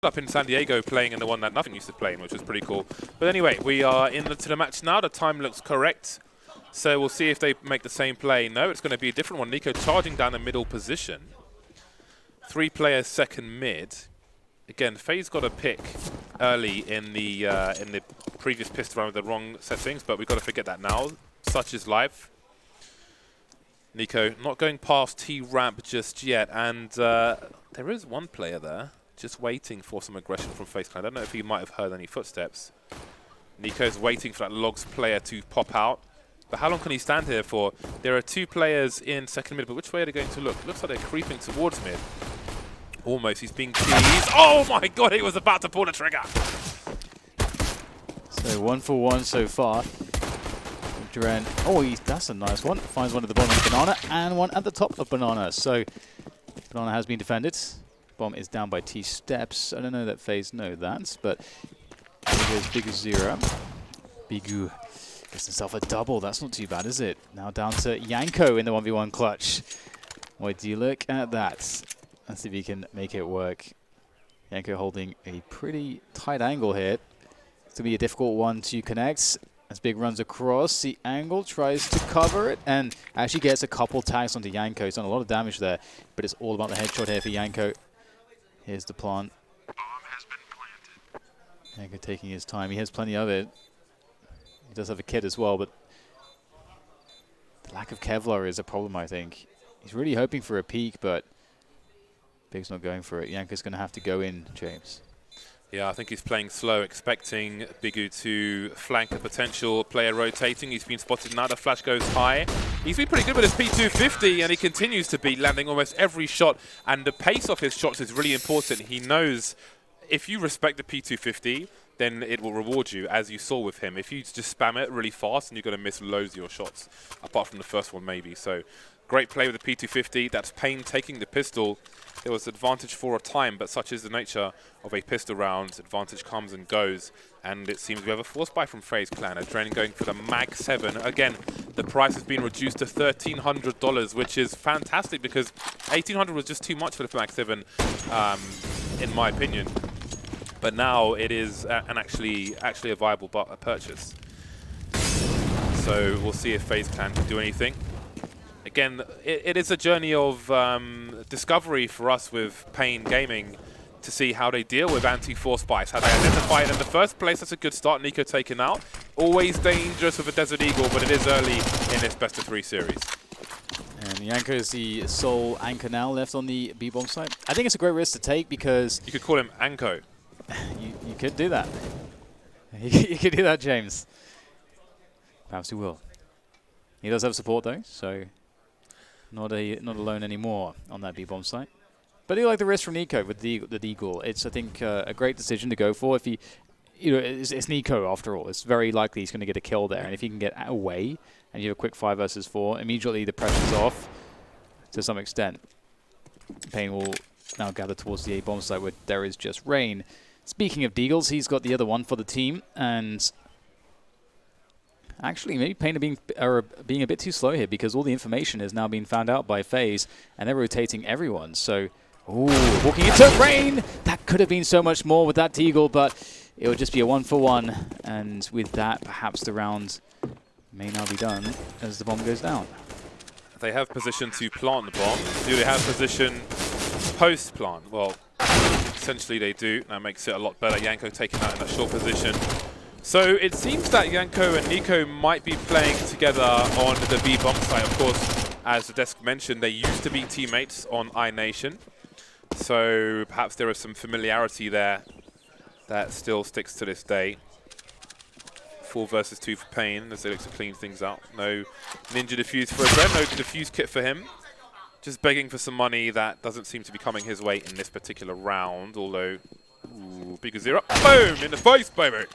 up in San Diego playing in the one that nothing used to play in, which was pretty cool. But anyway, we are into the match now. The time looks correct. So we'll see if they make the same play. No, it's going to be a different one. Nico charging down the middle position. 3 players second mid. Again, FaZe got a pick early in the previous pistol round with the wrong settings, but we've got to forget that now. Such is life. Nico not going past T-ramp just yet, and there is one player there just waiting for some aggression from FaZe. I don't know if he might have heard any footsteps. Nico's waiting for that Logs player to pop out. But how long can he stand here for? There are 2 players in second mid, but which way are they going to look? Looks like they're creeping towards mid. Almost, he's being teased. Oh my god, he was about to pull the trigger. So 1 for 1 so far. Duran, oh, that's a nice one. Finds one at the bottom of Banana and one at the top of Banana. So Banana has been defended. Bomb is down by T steps. I don't know that FaZe know that, but here goes Bigu0. Bigu gets himself a double. That's not too bad, is it? Now down to Yanko in the 1v1 clutch. Boy, do you look at that. Let's see if he can make it work. Yanko holding a pretty tight angle here. It's going to be a difficult one to connect. As Big runs across, the angle tries to cover it and actually gets a couple tags onto Yanko. He's done a lot of damage there, but it's all about the headshot here for Yanko. Here's the plant. Yanko taking his time. He has plenty of it. He does have a kit as well, but the lack of Kevlar is a problem, I think. He's really hoping for a peek, but Big's not going for it. Yanko's going to have to go in, James. Yeah, I think he's playing slow, expecting Bigu to flank a potential player rotating. He's been spotted now. The flash goes high. He's been pretty good with his P250, and he continues to be landing almost every shot. And the pace of his shots is really important. He knows if you respect the P250, then it will reward you, as you saw with him. If you just spam it really fast, and you're going to miss loads of your shots, apart from the first one maybe. So great play with the P250. That's paiN taking the pistol. There was advantage for a time, but such is the nature of a pistol round. Advantage comes and goes, and it seems we have a force buy from FaZe Clan. Adren going for the Mag 7. Again, the price has been reduced to $1,300, which is fantastic because $1,800 was just too much for the Mag 7, in my opinion. But now it is actually a viable purchase. So we'll see if FaZe Clan can do anything. Again, it is a journey of discovery for us with paiN Gaming to see how they deal with anti-force buys, how they identify it in the first place. That's a good start. Nico taken out. Always dangerous with a Desert Eagle, but it is early in this best-of-3 series. And Yanko is the sole anchor now left on the B-bomb site. I think it's a great risk to take because... You could call him Anko. you could do that. You could do that, James. Perhaps he will. He does have support, though, so... Not alone anymore on that B-bomb site. But I do like the risk from Nico with the Deagle. It's, I think, a great decision to go for. If he, it's Nico after all. It's very likely he's going to get a kill there. And if he can get away and you have a quick 5 versus 4, immediately the pressure's off to some extent. paiN will now gather towards the A-bomb site where there is just rain. Speaking of Deagles, he's got the other one for the team. And actually, maybe paiN are being a bit too slow here because all the information is now being found out by FaZe, and they're rotating everyone. So, ooh, walking into rain! That could have been so much more with that Deagle, but it would just be a 1 for 1. And with that, perhaps the round may now be done as the bomb goes down. They have position to plant the bomb. Do they have position post-plant? Well, essentially they do. That makes it a lot better. Yanko taking that in a short position. So it seems that Yanko and Nico might be playing together on the B-bomb site. Of course, as the desk mentioned, they used to be teammates on iNation. So perhaps there is some familiarity there that still sticks to this day. 4 versus 2 for paiN as they look to clean things out. No Ninja Defuse for Adren, no Defuse kit for him. Just begging for some money that doesn't seem to be coming his way in this particular round, although, ooh, Bigu0. Boom! In the face, baby!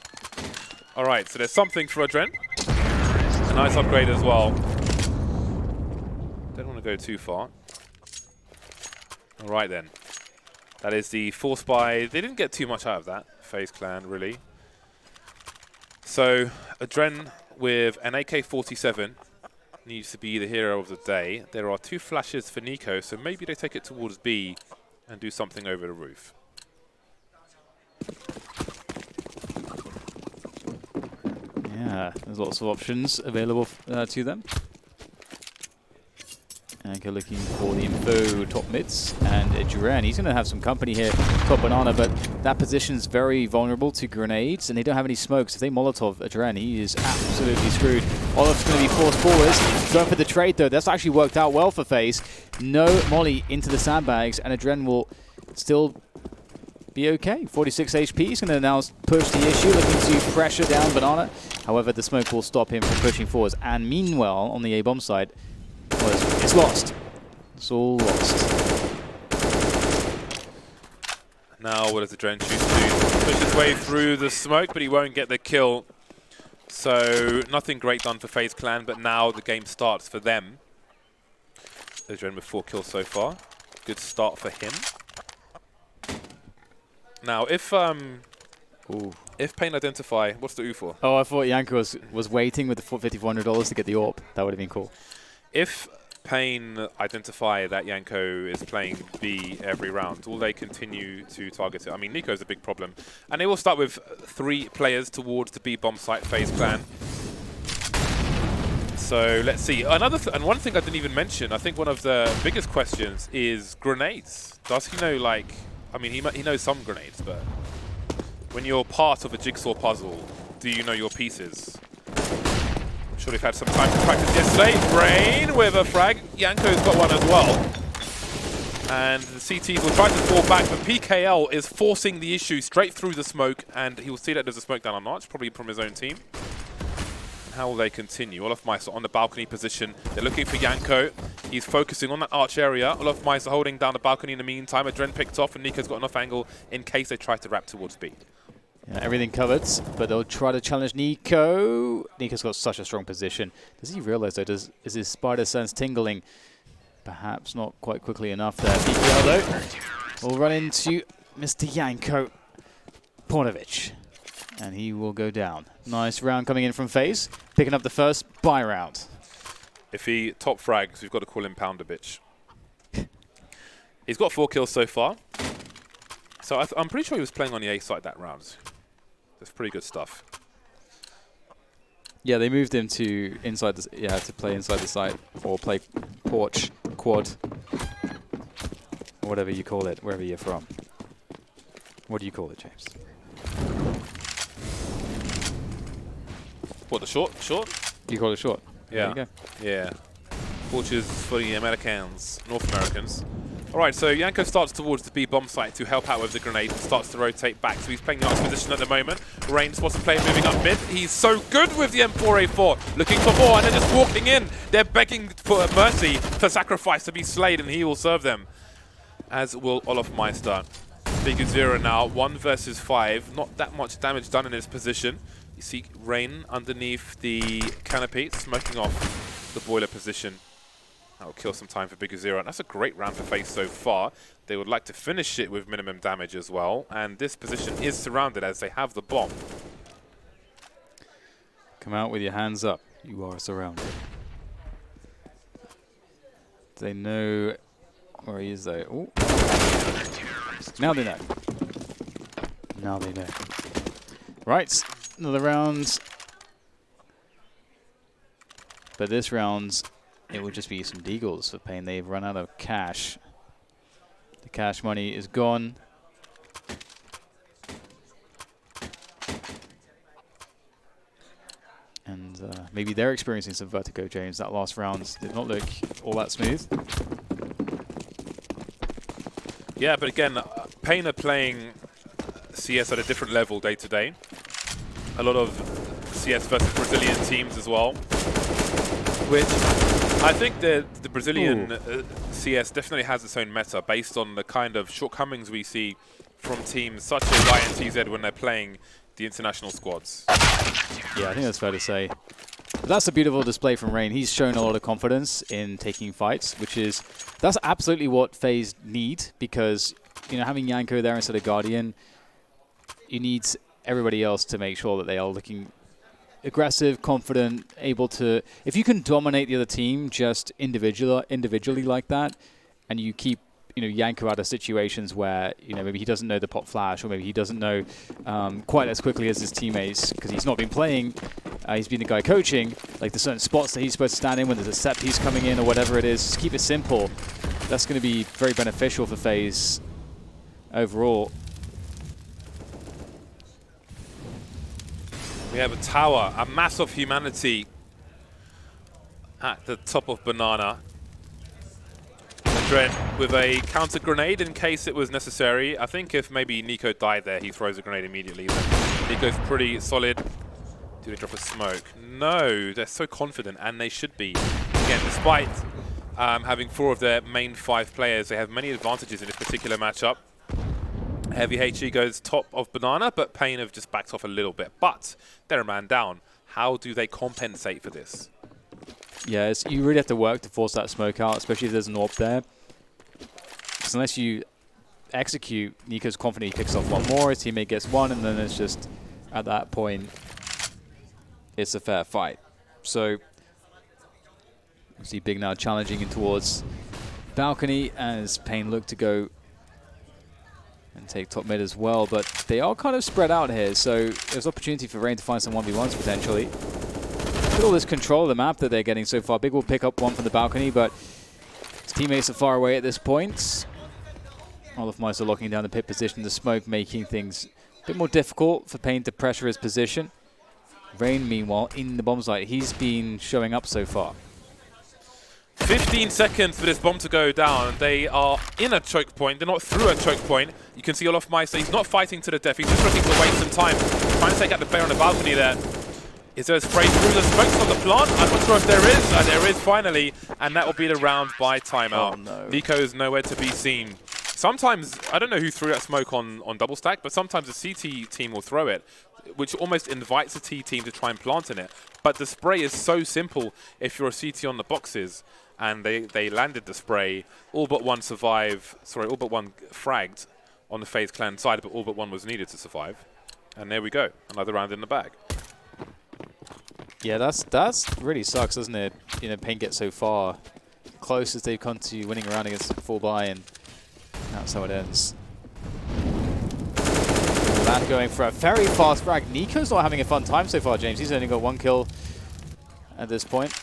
Alright, so there's something for Adren. A nice upgrade as well. Don't want to go too far. Alright then. That is the force buy. They didn't get too much out of that, FaZe Clan, really. So, Adren with an AK-47 needs to be the hero of the day. There are 2 flashes for Nico, so maybe they take it towards B and do something over the roof. There's lots of options available to them. Anchor looking for the info top mids, and Duran, he's going to have some company here, top banana, but that position's very vulnerable to grenades, and they don't have any smokes. If they Molotov Duran, he is absolutely screwed. Olaf's going to be forced forwards, going for the trade though. That's actually worked out well for FaZe. No molly into the sandbags, and Duran will still be okay. 46 HP, he's going to now push the issue, looking to pressure down banana. However, the smoke will stop him from pushing forwards, and meanwhile, on the A-bomb side, it's lost. It's all lost. Now what does the Dren choose to do? Push his way through the smoke, but he won't get the kill. So nothing great done for FaZe Clan, but now the game starts for them. The Dren with 4 kills so far. Good start for him. Now if paiN identify, what's the U for? Oh, I thought Yanko was waiting with the $5,400 to get the AWP. That would have been cool. If paiN identify that Yanko is playing B every round, will they continue to target it? I mean, Nico's a big problem. And they will start with 3 players towards the B bomb site, FaZe Clan. So let's see. And one thing I didn't even mention, I think one of the biggest questions is grenades. Does he know, like, I mean, he knows some grenades, but when you're part of a jigsaw puzzle, do you know your pieces? I'm sure they've had some time to practice yesterday. Brain with a frag. Yanko's got one as well. And the CTs will try to fall back, but PKL is forcing the issue straight through the smoke, and he will see that there's a smoke down on Arch, probably from his own team. How will they continue? Olofmeister on the balcony position. They're looking for Yanko. He's focusing on that Arch area. Olofmeister holding down the balcony in the meantime. Adren picked off, and Nico's got enough angle in case they try to wrap towards B. Yeah, everything covered, but they'll try to challenge Nico. Nico's got such a strong position. Does he realize, though, is his spider sense tingling? Perhaps not quite quickly enough there. PKL, though, will run into Mr. Yanko Pornovich, and he will go down. Nice round coming in from FaZe, picking up the first buy round. If he top frags, we've got to call him Pounder Bitch. He's got 4 kills so far. So I'm pretty sure he was playing on the A side that round. That's pretty good stuff. Yeah, they moved him to inside the to play inside the site or play porch, quad, or whatever you call it, wherever you're from. What do you call it, James? What, the short? Short? You call it short. Yeah. There you go. Yeah. Porch is for the Americans, North Americans. Alright, so Yanko starts towards the B bomb site to help out with the grenade and starts to rotate back. So he's playing the arch position at the moment. Rain spots a player moving up mid. He's so good with the M4A4, looking for more, and they're just walking in. They're begging for mercy, for sacrifice to be slayed, and he will serve them. As will Olofmeister. Big Zero now, 1 versus 5. Not that much damage done in his position. You see Rain underneath the canopy, smoking off the boiler position. That will kill some time for Big Zero. And that's a great round for FaZe so far. They would like to finish it with minimum damage as well. And this position is surrounded as they have the bomb. Come out with your hands up. You are surrounded. They know where he is, though. Ooh. Now they know. Now they know. Right, another round. But this round, it will just be some deagles for paiN. They've run out of cash. The cash money is gone. And maybe they're experiencing some vertigo, James. That last round did not look all that smooth. Yeah, but again, paiN are playing CS at a different level day to day. A lot of CS versus Brazilian teams as well. Which I think the Brazilian CS definitely has its own meta based on the kind of shortcomings we see from teams such as INTZ when they're playing the international squads. Yeah, I think that's fair to say. But that's a beautiful display from Rain. He's shown a lot of confidence in taking fights, that's absolutely what FaZe need, because having Yanko there instead of Guardian, you need everybody else to make sure that they are looking aggressive, confident, able to... If you can dominate the other team just individually like that, and you keep Yanko out of situations where maybe he doesn't know the pop flash, or maybe he doesn't know quite as quickly as his teammates because he's not been playing He's been the guy coaching, like the certain spots that he's supposed to stand in when there's a set piece coming in or whatever it is. Just keep it simple. That's going to be very beneficial for FaZe overall. We have a tower, a mass of humanity at the top of Banana. Adren with a counter grenade in case it was necessary. I think if maybe Nico died there, he throws a grenade immediately. Then Nico's pretty solid. Do they drop a smoke? No, they're so confident, and they should be. Again, despite having 4 of their main 5 players, they have many advantages in this particular matchup. Heavy HE goes top of Banana, but paiN have just backed off a little bit. But they're a man down. How do they compensate for this? Yeah, you really have to work to force that smoke out, especially if there's an AWP there. Because unless you execute, Nico's confident he picks off one more, his teammate gets one, and then it's just, at that point, it's a fair fight. So, we see Big now challenging in towards balcony as paiN look to go and take top mid as well, but they are kind of spread out here, so there's opportunity for Rain to find some 1v1s potentially. Look at all this control of the map that they're getting so far. Big will pick up one from the balcony, but his teammates are far away at this point. All of Mice are locking down the pit position, the smoke making things a bit more difficult for paiN to pressure his position. Rain, meanwhile, in the bomb site, he's been showing up so far. 15 seconds for this bomb to go down. They are in a choke point. They're not through a choke point. You can see Olaf Meister, he's not fighting to the death. He's just looking to waste some time. Trying to take out the player on the balcony there. Is there a spray through the smokes on the plant? I'm not sure if there is. There is finally. And that will be the round by timeout. Oh, no. Nico's nowhere to be seen. Sometimes, I don't know who threw that smoke on double stack, but sometimes the CT team will throw it, which almost invites the T team to try and plant in it. But the spray is so simple if you're a CT on the boxes. And they landed the spray. All but one survive. Sorry, all but one fragged on the FaZe clan side, but all but one was needed to survive. And there we go, another round in the bag. Yeah, that's really sucks, doesn't it? You know, paiN gets so far close as they've come to winning a round against full buy, and that's how it ends. Land going for a very fast frag. Nico's not having a fun time so far, James. He's only got 1 kill at this point.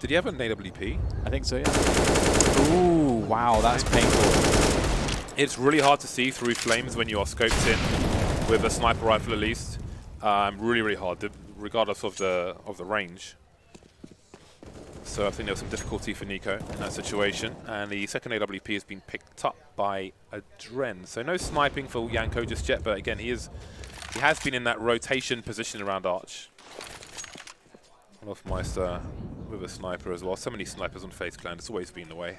Did he have an AWP? I think so, yeah. Ooh, wow, that's painful. It's really hard to see through flames when you are scoped in with a sniper rifle at least. Really, really hard, regardless of the range. So I think there was some difficulty for Nico in that situation. And the second AWP has been picked up by Adren. So no sniping for Yanko just yet, but again, he has been in that rotation position around Arch. Olafmeister with a sniper as well. So many snipers on FaZe clan, it's always been the way.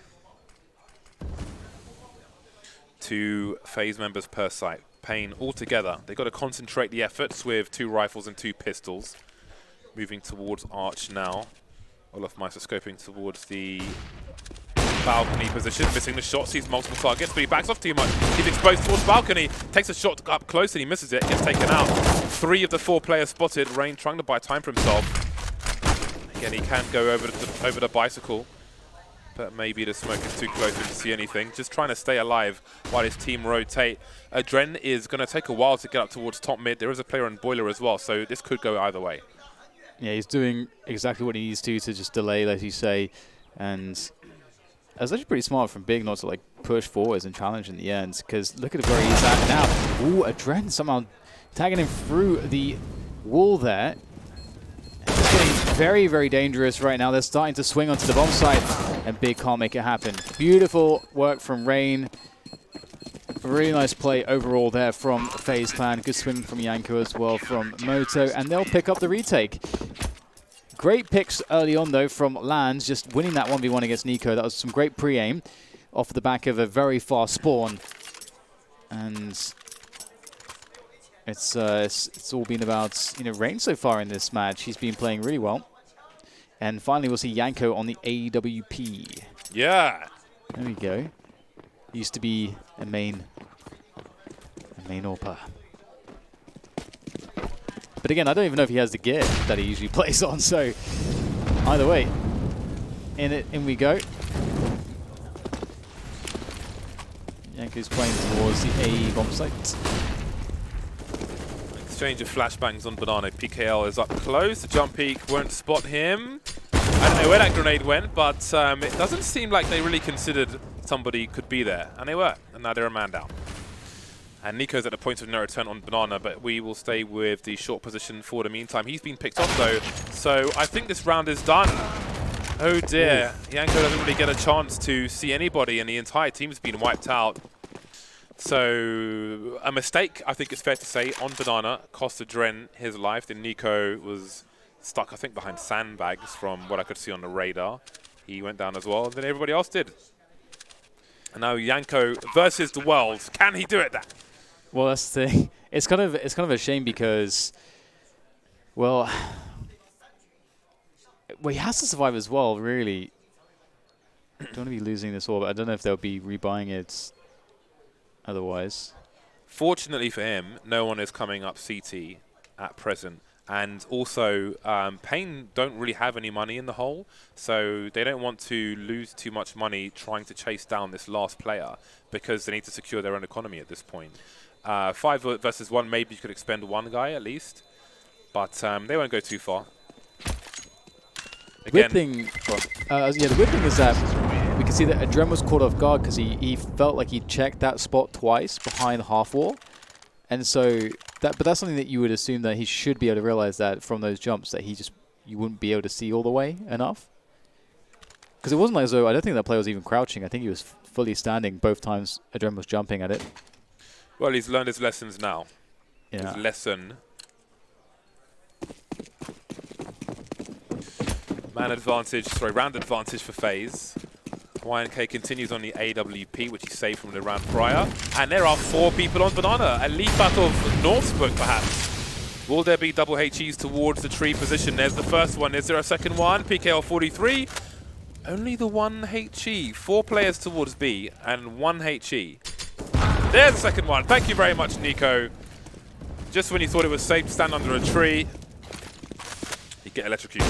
2 FaZe members per site. paiN all together. They've got to concentrate the efforts with 2 rifles and 2 pistols. Moving towards Arch now. Olafmeister scoping towards the balcony position, missing the shot, sees multiple targets, but he backs off too much. He's exposed towards balcony, takes a shot up close and he misses it, gets taken out. 3 of the 4 players spotted. Rain trying to buy time for himself. Again, he can go over the bicycle, but maybe the smoke is too close to see anything. Just trying to stay alive while his team rotate. Adren is going to take a while to get up towards top mid. There is a player on boiler as well, so this could go either way. Yeah, he's doing exactly what he needs to just delay, as you say. And that's actually pretty smart from Big not to like push forwards and challenge in the end, because look at where he's at now. Ooh, Adren somehow tagging him through the wall there. It's getting very, very dangerous right now. They're starting to swing onto the bomb site, and Big can't make it happen. Beautiful work from Rain. Really nice play overall there from FaZe Clan. Good swing from Yanko as well from Moto, and they'll pick up the retake. Great picks early on, though, from Lands, just winning that 1v1 against Nico. That was some great pre-aim off the back of a very fast spawn. And it's all been about, you know, Rain so far in this match. He's been playing really well. And finally, we'll see Yanko on the AWP. Yeah. There we go. Used to be a main AWPer. But again, I don't even know if he has the gear that he usually plays on, so either way, in we go. Yanko's playing towards the A bomb site. Exchange of flashbangs on Banana. PKL is up close. The jump peak won't spot him. I don't know where that grenade went, but it doesn't seem like they really considered somebody could be there. And they were. And now they're a man down. And Nico's at the point of no return on Banana, but we will stay with the short position for the meantime. He's been picked off, though. So I think this round is done. Oh, dear. Yanko doesn't really get a chance to see anybody, and the entire team's been wiped out. So a mistake, I think it's fair to say, on Banana cost Dren his life. Then Nico was stuck, I think, behind sandbags from what I could see on the radar. He went down as well, and then everybody else did. And now Yanko versus the world. Can he do it, Dan? Well, that's the thing. It's kind of a shame because, well, he has to survive as well, really. Don't want to be losing this all, but I don't know if they'll be rebuying it otherwise. Fortunately for him, no one is coming up CT at present. And also, paiN don't really have any money in the hole, so they don't want to lose too much money trying to chase down this last player because they need to secure their own economy at this point. 5 versus 1, maybe you could expend one guy at least, but they won't go too far. Again, the weird thing is that we can see that Adren was caught off guard because he felt like he checked that spot twice behind the half wall. And so, but that's something that you would assume that he should be able to realize that from those jumps that you wouldn't be able to see all the way enough. Because it wasn't like as though, I don't think that player was even crouching. I think he was fully standing both times Adren was jumping at it. Well, he's learned his lessons now. Yeah. His lesson. Round advantage for FaZe. YNK continues on the AWP, which he saved from the round prior. And there are 4 people on Banana. A leap out of Northsburg, perhaps. Will there be double HEs towards the tree position? There's the first one. Is there a second one? PKL 43. Only the 1 HE. 4 players towards B and 1 HE. There's the second one. Thank you very much, Nico. Just when you thought it was safe to stand under a tree, you get electrocuted.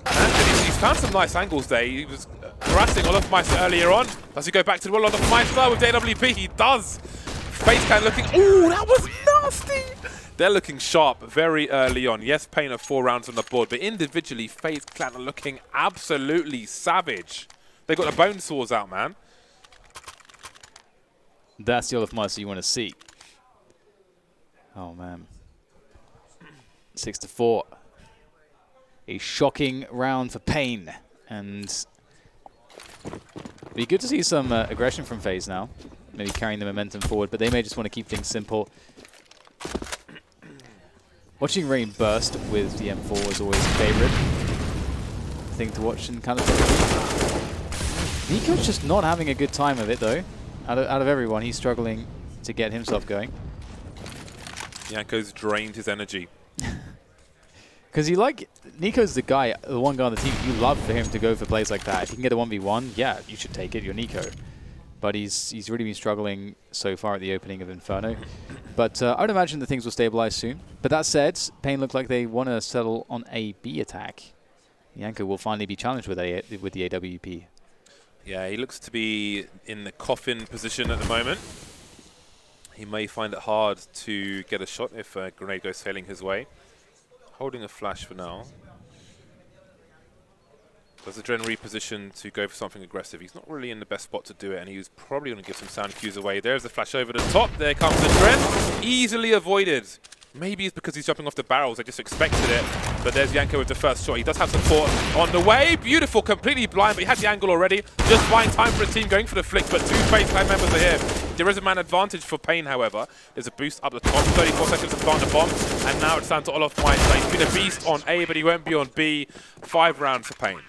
And he's found some nice angles there. He was harassing Olofmeister earlier on. Does he go back to the wall of Olofmeister with the AWP? He does. FaZe looking... Ooh, that was nasty! They're looking sharp very early on. Yes, paiN have 4 rounds on the board, but individually, FaZe Clan are looking absolutely savage. They got the bone saws out, man. That's the Olofmeister you want to see. Oh, man. 6-4. A shocking round for paiN. And it'd be good to see some aggression from FaZe now. Maybe carrying the momentum forward, but they may just want to keep things simple. Watching Rain burst with the M4 is always a favorite thing to watch and kind of... Nico's just not having a good time of it, though. Out of everyone, he's struggling to get himself going. Yanko's drained his energy. Because Nico's the one guy on the team you love for him to go for plays like that. If you can get a 1v1, yeah, you should take it. You're Nico. But he's really been struggling so far at the opening of Inferno. But I would imagine that things will stabilize soon. But that said, paiN look like they want to settle on a B attack. Yanko will finally be challenged with the AWP. Yeah, he looks to be in the coffin position at the moment. He may find it hard to get a shot if a grenade goes sailing his way. Holding a flash for now. Does the Dren reposition to go for something aggressive? He's not really in the best spot to do it, and he's probably going to give some sound cues away. There's the flash over the top. There comes the Dren. Easily avoided. Maybe it's because he's jumping off the barrels. They just expected it. But there's Yanko with the first shot. He does have support on the way. Beautiful, completely blind, but he had the angle already. Just buying time for a team going for the flick, but 2 FaZe Clan members are here. There is a man advantage for paiN, however. There's a boost up the top. 34 seconds to plant the bomb. And now it's down to Olofmeister. He's been a beast on A, but he won't be on B. 5 rounds for paiN.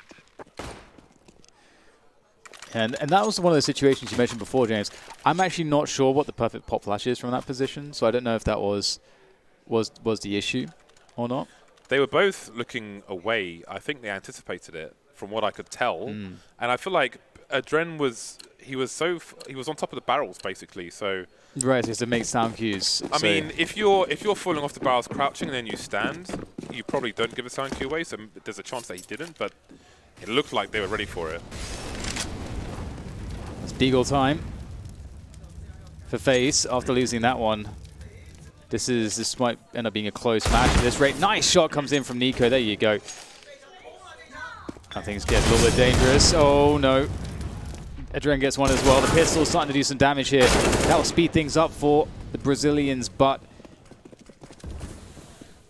And that was one of the situations you mentioned before, James. I'm actually not sure what the perfect pop flash is from that position, so I don't know if that was the issue or not. They were both looking away. I think they anticipated it, from what I could tell. And I feel like Dren was on top of the barrels basically. So right, so to make sound cues. I mean, if you're falling off the barrels crouching and then you stand, you probably don't give a sound cue away. So there's a chance that he didn't, but it looked like they were ready for it. It's Beagle time for FaZe after losing that one. This might end up being a close match at this rate. Nice shot comes in from Nico. There you go. Things get a little bit dangerous. Oh no. Adren gets one as well. The pistol's starting to do some damage here. That will speed things up for the Brazilians, but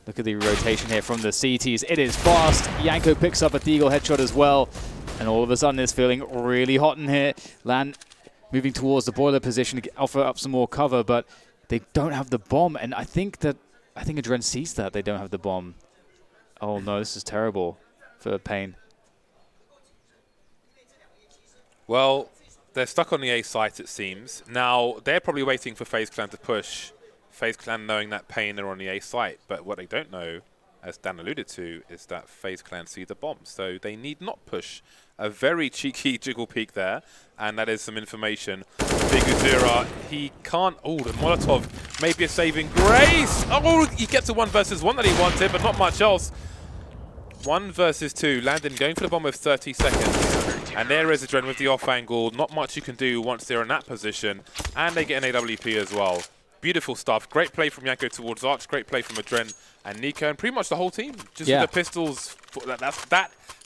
look at the rotation here from the CTs. It is fast. Yanko picks up a Deagle headshot as well. And all of a sudden it's feeling really hot in here. Lan moving towards the boiler position to offer up some more cover, but they don't have the bomb. And I think Adren sees that they don't have the bomb. Oh no, this is terrible for paiN. Well, they're stuck on the A site, it seems. Now, they're probably waiting for FaZe Clan to push. FaZe Clan knowing that paiN are on the A site. But what they don't know, as Dan alluded to, is that FaZe Clan see the bomb. So they need not push. A very cheeky jiggle peek there. And that is some information. Big Uzira, he can't... Oh, the Molotov may be a saving grace. Oh, he gets a 1 versus 1 that he wanted, but not much else. 1 versus 2. Landon going for the bomb with 30 seconds. And there is Adren with the off angle. Not much you can do once they're in that position. And they get an AWP as well. Beautiful stuff. Great play from Yanko towards Arch. Great play from Adren and Nico. And pretty much the whole team. Just with the pistols.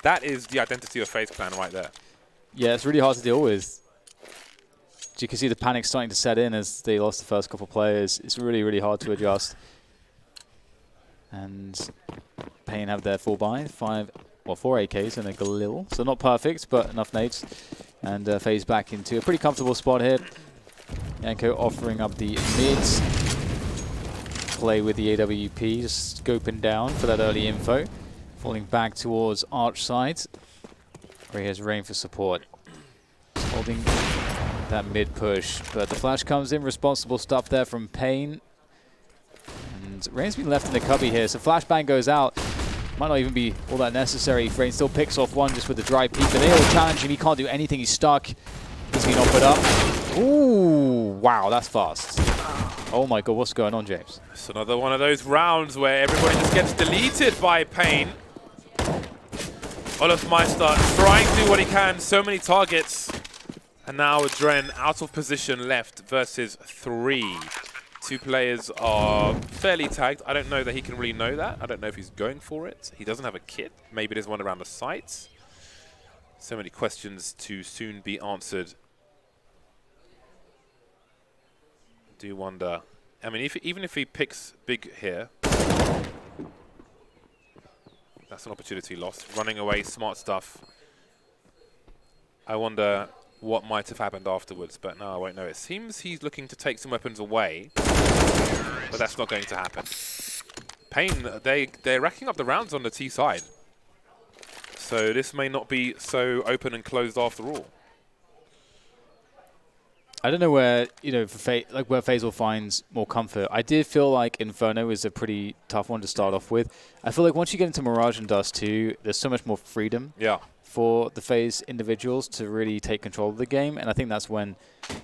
That is the identity of FaZe Clan right there. Yeah, it's really hard to deal with. You can see the panic starting to set in as they lost the first couple players. It's really, really hard to adjust. And paiN have their full buy. 4 AKs and a Galil. So not perfect, but enough nades. And FaZe back into a pretty comfortable spot here. Yanko offering up the mids. Play with the AWP, just scoping down for that early info. Falling back towards Arch side, where he has Rain for support. Just holding that mid push, but the flash comes in. Responsible stuff there from paiN. And Rain's been left in the cubby here, so flashbang goes out. Might not even be all that necessary. Rain still picks off one just with the dry peek, but they all challenge him. He can't do anything. He's stuck. He's been offered up. Ooh, wow, that's fast. Oh my god, what's going on, James? It's another one of those rounds where everybody just gets deleted by paiN. Olofmeister trying to do what he can. So many targets. And now Adren out of position left versus 3. 2 players are fairly tagged. I don't know that he can really know that. I don't know if he's going for it. He doesn't have a kit. Maybe there's one around the site. So many questions to soon be answered. Do wonder. I mean, even if he picks big here, that's an opportunity lost. Running away, smart stuff. I wonder what might have happened afterwards, but no, I won't know. It seems he's looking to take some weapons away, but that's not going to happen. paiN, they're racking up the rounds on the T side, so this may not be so open and closed after all. I don't know where, you know, for where FaZe will find more comfort. I did feel like Inferno is a pretty tough one to start off with. I feel like once you get into Mirage and Dust 2, there's so much more freedom for the FaZe individuals to really take control of the game, and I think that's when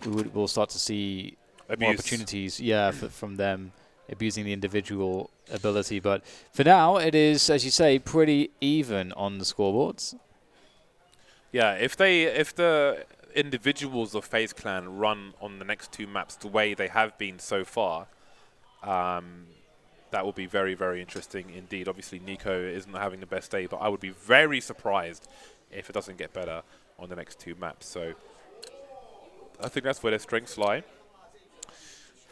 we'll start to see more opportunities, from them abusing the individual ability. But for now, it is, as you say, pretty even on the scoreboards. Yeah, if the individuals of FaZe Clan run on the next 2 maps the way they have been so far, that will be very, very interesting indeed. Obviously, Nico isn't having the best day, but I would be very surprised if it doesn't get better on the next 2 maps. So I think that's where their strengths lie.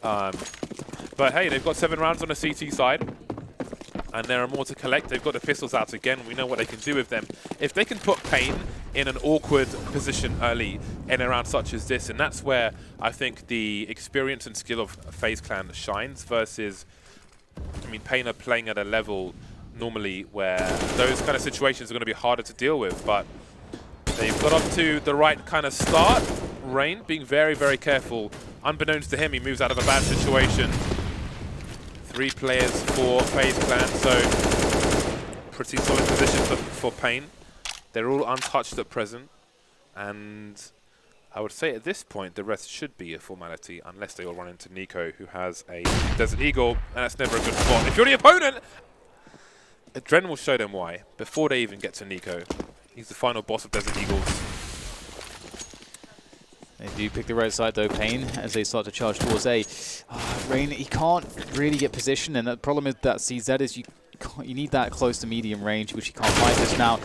But hey, they've got 7 rounds on the CT side, and there are more to collect. They've got the pistols out again. We know what they can do with them. If they can put paiN in an awkward position early in a round such as this, and that's where I think the experience and skill of FaZe Clan shines versus, I mean, paiN are playing at a level normally where those kind of situations are going to be harder to deal with, but they've got up to the right kind of start. Rain being very, very careful. Unbeknownst to him, he moves out of a bad situation. 3 players for FaZe Clan, so pretty solid position for paiN. They're all untouched at present, and I would say at this point the rest should be a formality unless they all run into Nico, who has a Desert Eagle, and that's never a good spot. If you're the opponent, Adren will show them why before they even get to Nico. He's the final boss of Desert Eagles. They do pick the right side though, paiN, as they start to charge towards A. Rain, he can't really get position, and the problem is that CZ is you need that close to medium range, which he can't find just now.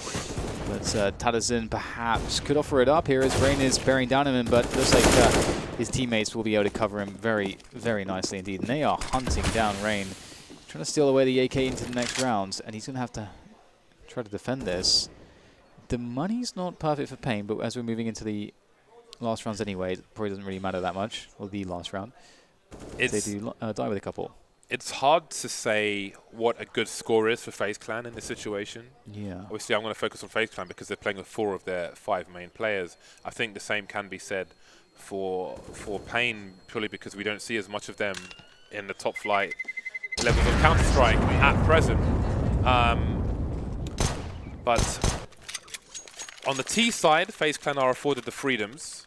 But Tadazin perhaps could offer it up here as Rain is bearing down on him, but looks like his teammates will be able to cover him very, very nicely indeed. And they are hunting down Rain, trying to steal away the AK into the next rounds, and he's going to have to try to defend this. The money's not perfect for paiN, but as we're moving into the last rounds anyway, it probably doesn't really matter that much, or the last round. They do die with a couple. It's hard to say what a good score is for FaZe Clan in this situation. Yeah. Obviously, I'm going to focus on FaZe Clan because they're playing with 4 of their 5 main players. I think the same can be said for paiN, purely because we don't see as much of them in the top flight levels of Counter-Strike at present. But on the T side, FaZe Clan are afforded the freedoms,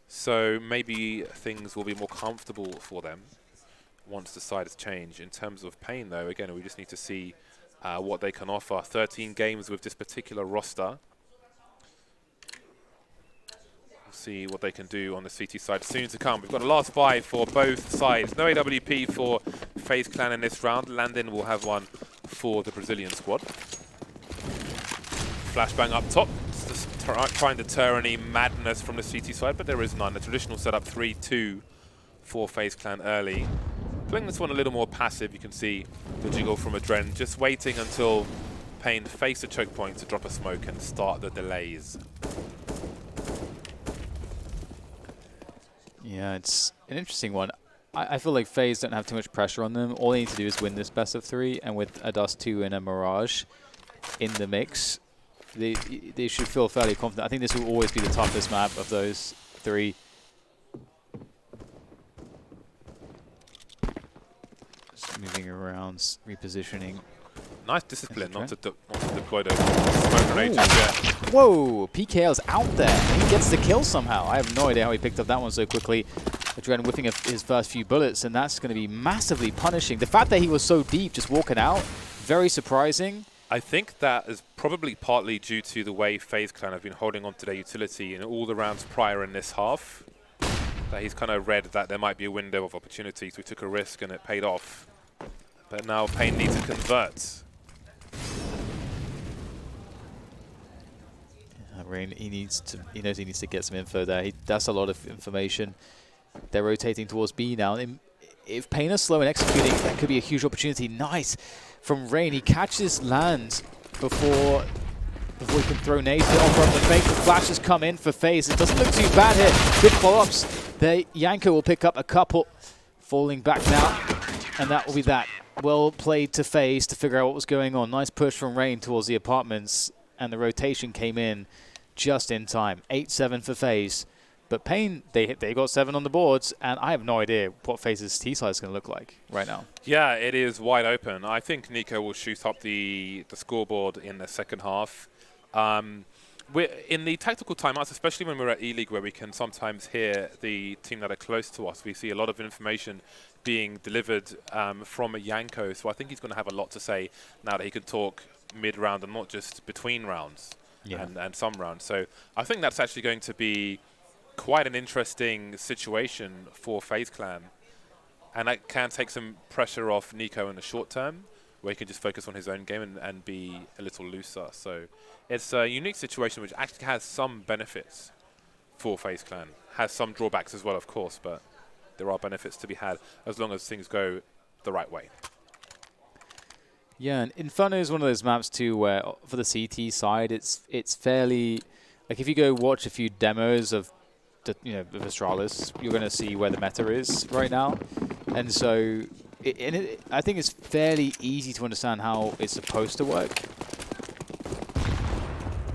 so maybe things will be more comfortable for them once the side has changed. In terms of paiN, though, again, we just need to see what they can offer. 13 games with this particular roster. We'll see what they can do on the CT side soon to come. We've got a last 5 for both sides. No AWP for FaZe Clan in this round. Landon will have one for the Brazilian squad. Flashbang up top, just trying to deter any madness from the CT side, but there is none. The traditional setup 3-2 for FaZe Clan early. Playing this one a little more passive, you can see the jiggle from Adren, just waiting until paiN face a choke point to drop a smoke and start the delays. Yeah, it's an interesting one. I feel like FaZe don't have too much pressure on them. All they need to do is win this best of 3, and with a Dust 2 and a Mirage in the mix, they should feel fairly confident. I think this will always be the toughest map of those 3. Just moving around, repositioning. Nice discipline not to deploy those smoke grenades yet. Whoa, PKL's out there. He gets the kill somehow. I have no idea how he picked up that one so quickly. Adren whipping his first few bullets, and that's going to be massively punishing. The fact that he was so deep just walking out, very surprising. I think that is probably partly due to the way FaZe Clan have been holding on to their utility in all the rounds prior in this half. That he's kind of read that there might be a window of opportunity, so we took a risk and it paid off. But now paiN needs to convert. Rain, he knows he needs to get some info there. That's a lot of information. They're rotating towards B now. If paiN are slow and executing, that could be a huge opportunity. Nice from Rain. He catches land before he can throw nades. They offer up the fake. The flashes come in for FaZe. It doesn't look too bad here. Good follow-ups. Yanko will pick up a couple. Falling back now. And that will be that. Well played to FaZe to figure out what was going on. Nice push from Rain towards the apartments. And the rotation came in just in time. 8-7 for FaZe. But paiN, they got 7 on the boards, and I have no idea what FaZe's T side is going to look like right now. Yeah, it is wide open. I think Nico will shoot up the scoreboard in the second half. We're in the tactical timeouts, especially when we're at E-League, where we can sometimes hear the team that are close to us. We see a lot of information being delivered from Yanko, so I think he's going to have a lot to say now that he can talk mid-round and not just between rounds and some rounds. So I think that's actually going to be quite an interesting situation for FaZe Clan, and that can take some pressure off Nico in the short term, where he can just focus on his own game and be a little looser. So it's a unique situation which actually has some benefits for FaZe Clan. Has some drawbacks as well, of course, but there are benefits to be had as long as things go the right way. Yeah, and Inferno is one of those maps too where for the CT side, it's fairly, like if you go watch a few demos of of Astralis, you're going to see where the meta is right now. And so I think it's fairly easy to understand how it's supposed to work.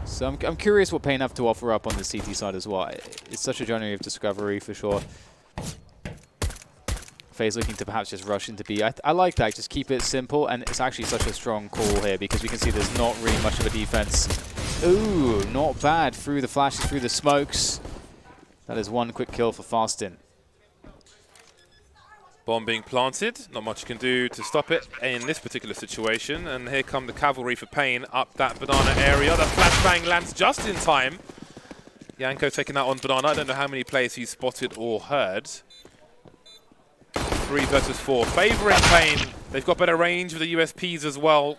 So I'm curious what paiN have to offer up on the CT side as well. It's such a journey of discovery for sure. FaZe looking to perhaps just rush into B. I like that, just keep it simple, and it's actually such a strong call here because we can see there's not really much of a defense. Ooh, not bad through the flashes, through the smokes. That is one quick kill for Fastin. Bomb being planted, not much you can do to stop it in this particular situation. And here come the cavalry for paiN up that banana area. The flashbang lands just in time. Yanko taking that on Banana. I don't know how many players he's spotted or heard. 3 versus 4. Favouring paiN. They've got better range with the USPs as well.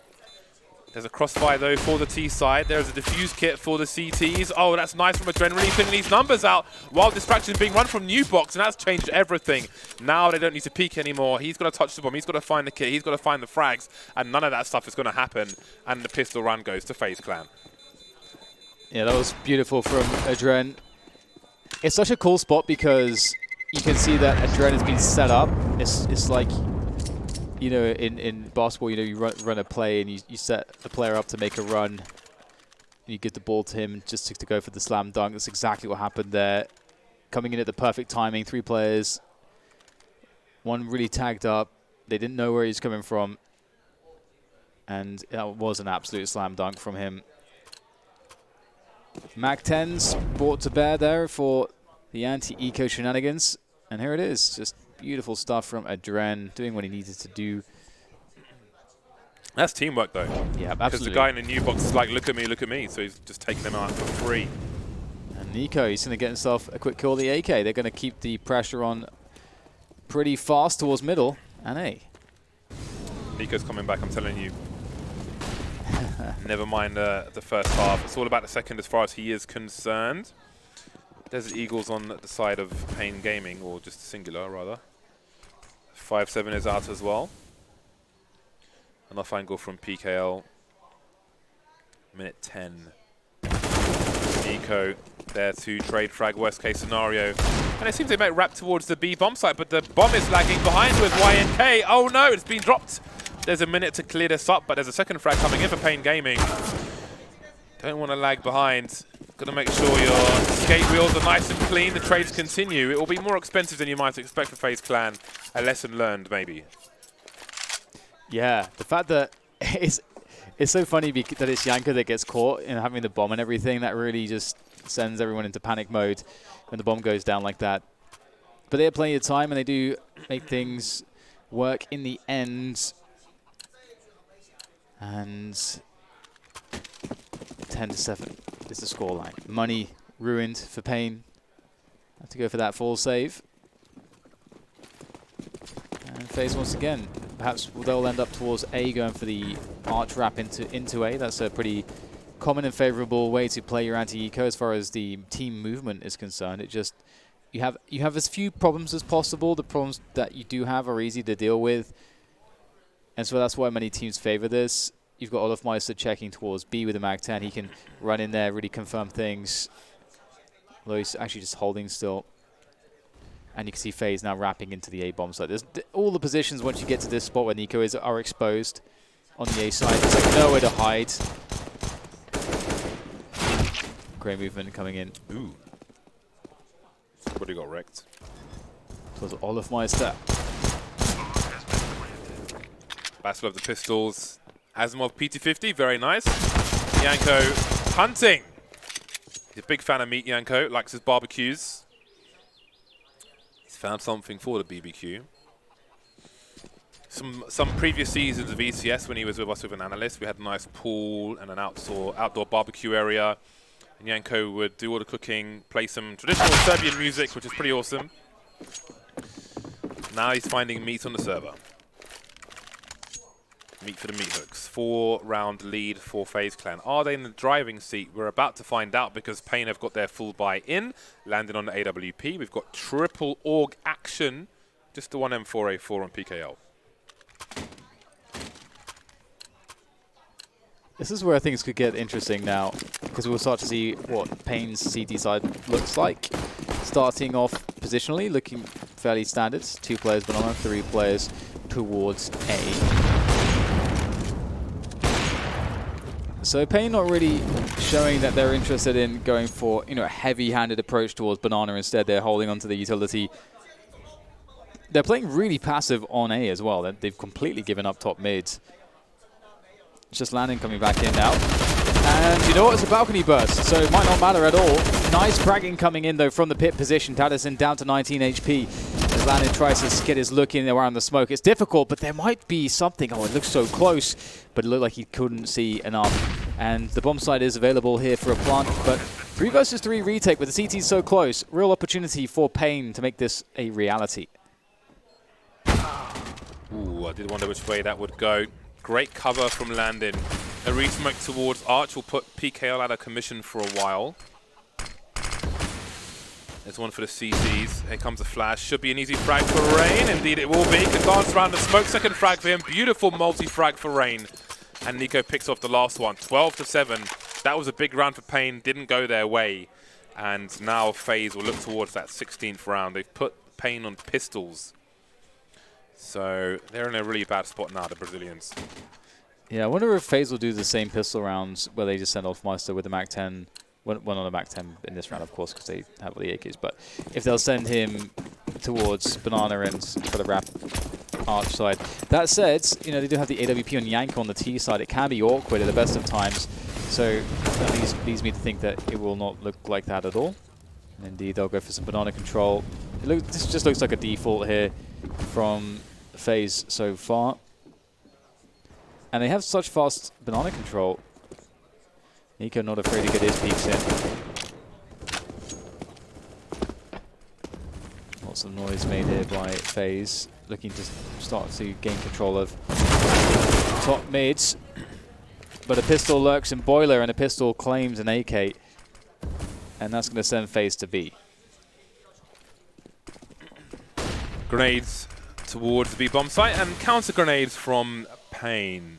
There's a crossfire though for the T side. There's a diffuse kit for the CTs. Oh, that's nice from Adren, really picking these numbers out while distraction being run from New Box, and that's changed everything. Now they don't need to peek anymore. He's got to touch the bomb. He's got to find the kit. He's got to find the frags, and none of that stuff is going to happen. And the pistol run goes to FaZe Clan. Yeah, that was beautiful from Adren. It's such a cool spot because you can see that Adren has been set up. It's like, you know, in basketball, you know, you run a play and you set the player up to make a run. And you give the ball to him just to go for the slam dunk. That's exactly what happened there. Coming in at the perfect timing, 3 players. One really tagged up. They didn't know where he's coming from. And that was an absolute slam dunk from him. Mac-10s brought to bear there for the anti-eco shenanigans. And here it is, just beautiful stuff from Adren, doing what he needed to do. That's teamwork, though. Yeah, absolutely. Because the guy in the new box is like, look at me, so he's just taking them out for free. And Nico, he's going to get himself a quick kill. The AK, they're going to keep the pressure on pretty fast towards middle. And A. Nico's coming back, I'm telling you. Never mind the first half. It's all about the second as far as he is concerned. There's Eagles on the side of paiN Gaming, or just singular, rather. 5-7 is out as well. An off angle from PKL. Minute 10. Nico there to trade frag, worst case scenario. And it seems they might wrap towards the B bomb site, but the bomb is lagging behind with YNK. Oh no, it's been dropped. There's a minute to clear this up, but there's a second frag coming in for paiN Gaming. Don't want to lag behind. Got to make sure your skate wheels are nice and clean. The trades continue. It will be more expensive than you might expect for FaZe Clan. A lesson learned, maybe. Yeah, the fact that it's so funny that it's Yanko that gets caught in having the bomb and everything. That really just sends everyone into panic mode when the bomb goes down like that. But they have plenty of time, and they do make things work in the end. And 10-7 is the scoreline. Money ruined for paiN. Have to go for that full save. And FaZe once again. Perhaps they'll end up towards A, going for the arch wrap into A. That's a pretty common and favorable way to play your anti-eco as far as the team movement is concerned. It just you have as few problems as possible. The problems that you do have are easy to deal with. And so that's why many teams favor this. You've got Olofmeister checking towards B with the Mag-10. He can run in there, really confirm things. Although he's actually just holding still. And you can see FaZe now wrapping into the A bomb site. There's all the positions once you get to this spot where Nico is are exposed on the A side. There's like nowhere to hide. Great movement coming in. Ooh. Somebody got wrecked. It was Olofmeister. Battle of the Pistols. Asimov PT50, very nice. Yanko hunting. He's a big fan of meat, Yanko. Likes his barbecues. He's found something for the BBQ. Some previous seasons of ECS, when he was with us with an analyst, we had a nice pool and an outdoor barbecue area. And Yanko would do all the cooking, play some traditional Serbian music, which is pretty awesome. Now he's finding meat on the server. Meat for the meat hooks. 4-round lead for FaZe Clan. Are they in the driving seat? We're about to find out, because paiN have got their full buy in, landing on the AWP. We've got triple org action. Just the one M4A4 on PKL. This is where things could get interesting now, because we'll start to see what paiN's CT side looks like. Starting off positionally, looking fairly standard. 2 players banana, 3 players towards A. So paiN not really showing that they're interested in going for, you know, a heavy-handed approach towards banana. Instead, they're holding onto the utility. They're playing really passive on A as well. They've completely given up top mid. It's just landing coming back in now. And you know what? It's a balcony burst, so it might not matter at all. Nice fragging coming in, though, from the pit position. Tadison down to 19 HP. As Landon tries to get his look in around the smoke. It's difficult, but there might be something. Oh, it looks so close, but it looked like he couldn't see enough. And the bomb site is available here for a plant, but 3 versus 3 retake with the CT so close. Real opportunity for paiN to make this a reality. Ooh, I did wonder which way that would go. Great cover from Landon. A re-smoke towards Arch will put PKL out of commission for a while. There's one for the CCs. Here comes a flash. Should be an easy frag for Rain. Indeed it will be. Can dance around the smoke. Second frag for him. Beautiful multi-frag for Rain. And Nico picks off the last one. 12-7. That was a big round for paiN. Didn't go their way. And now FaZe will look towards that 16th round. They've put paiN on pistols. So they're in a really bad spot now, the Brazilians. Yeah, I wonder if FaZe will do the same pistol rounds where they just send off Meister with the Mac 10. Well, not a Mac 10 in this round, of course, because they have all the AKs. But if they'll send him towards Banana and for the wrap Arch side. That said, you know, they do have the AWP on Yanko on the T side. It can be awkward at the best of times. So that leads me to think that it will not look like that at all. And indeed, they'll go for some Banana control. This just looks like a default here from FaZe so far. And they have such fast Banana control. Nico not afraid to get his peeks in. Lots of noise made here by FaZe, looking to start to gain control of top mids. But a pistol lurks in Boiler, and a pistol claims an AK. And that's going to send FaZe to B. Grenades towards the B-bomb site, and counter grenades from paiN.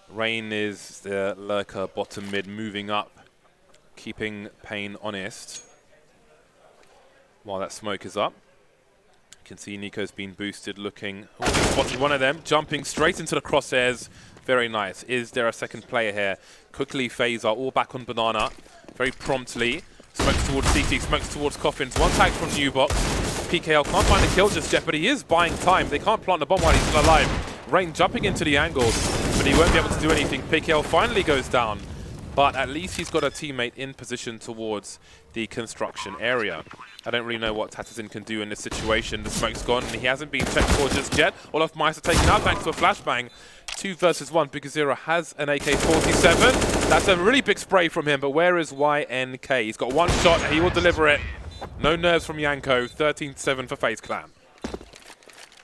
Rain is the lurker bottom mid, moving up, keeping paiN honest. While that smoke is up, you can see Nico's been boosted, looking. Oh, he spotted one of them, jumping straight into the crosshairs. Very nice. Is there a second player here? Quickly, FaZe are all back on Banana, very promptly. Smokes towards CT, smokes towards Coffins. One tag from New Box. PKL can't find a kill just yet, but he is buying time. They can't plant the bomb while he's still alive. Rain jumping into the angle, but he won't be able to do anything. PKL finally goes down, but at least he's got a teammate in position towards the construction area. I don't really know what Tattersyn can do in this situation. The smoke's gone, and he hasn't been checked for just yet. Olaf Meister taken out thanks to a flashbang. 2 versus 1. Bigazero has an AK-47. That's a really big spray from him, but where is YNK? He's got one shot, and he will deliver it. No nerves from Yanko. 13-7 for FaZe Clan.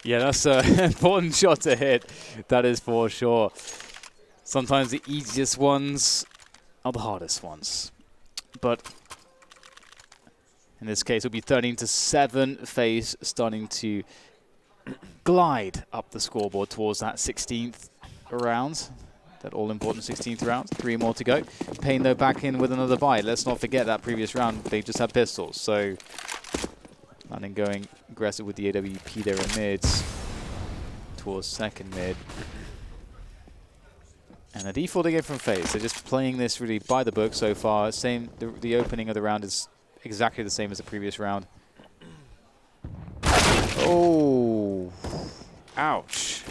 Yeah, that's an important shot to hit. That is for sure. Sometimes the easiest ones are the hardest ones. But in this case, it'll be 13-7. FaZe starting to glide up the scoreboard towards that 16th round. That all-important 16th round. 3 more to go. paiN, though, back in with another bite. Let's not forget that previous round, they just had pistols. So Landon going aggressive with the AWP there in mids towards second mid. And a default again from FaZe. They're just playing this really by the book so far. Same. The opening of the round is exactly the same as the previous round. Oh, ouch.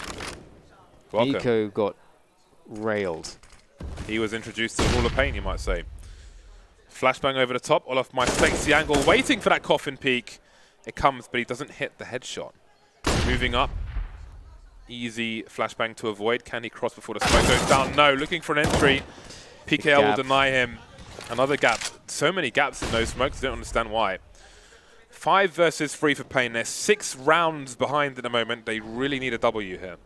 Welcome. Nico got railed. He was introduced to the Hall of Pain, you might say. Flashbang over the top. Olaf Meister takes the angle, waiting for that coffin peek. It comes, but he doesn't hit the headshot. Moving up. Easy flashbang to avoid. Can he cross before the smoke goes down? No. Looking for an entry. PKL will deny him. Another gap. So many gaps in those smokes. Don't understand why. 5 versus 3 for paiN. They're 6 rounds behind at the moment. They really need a W here.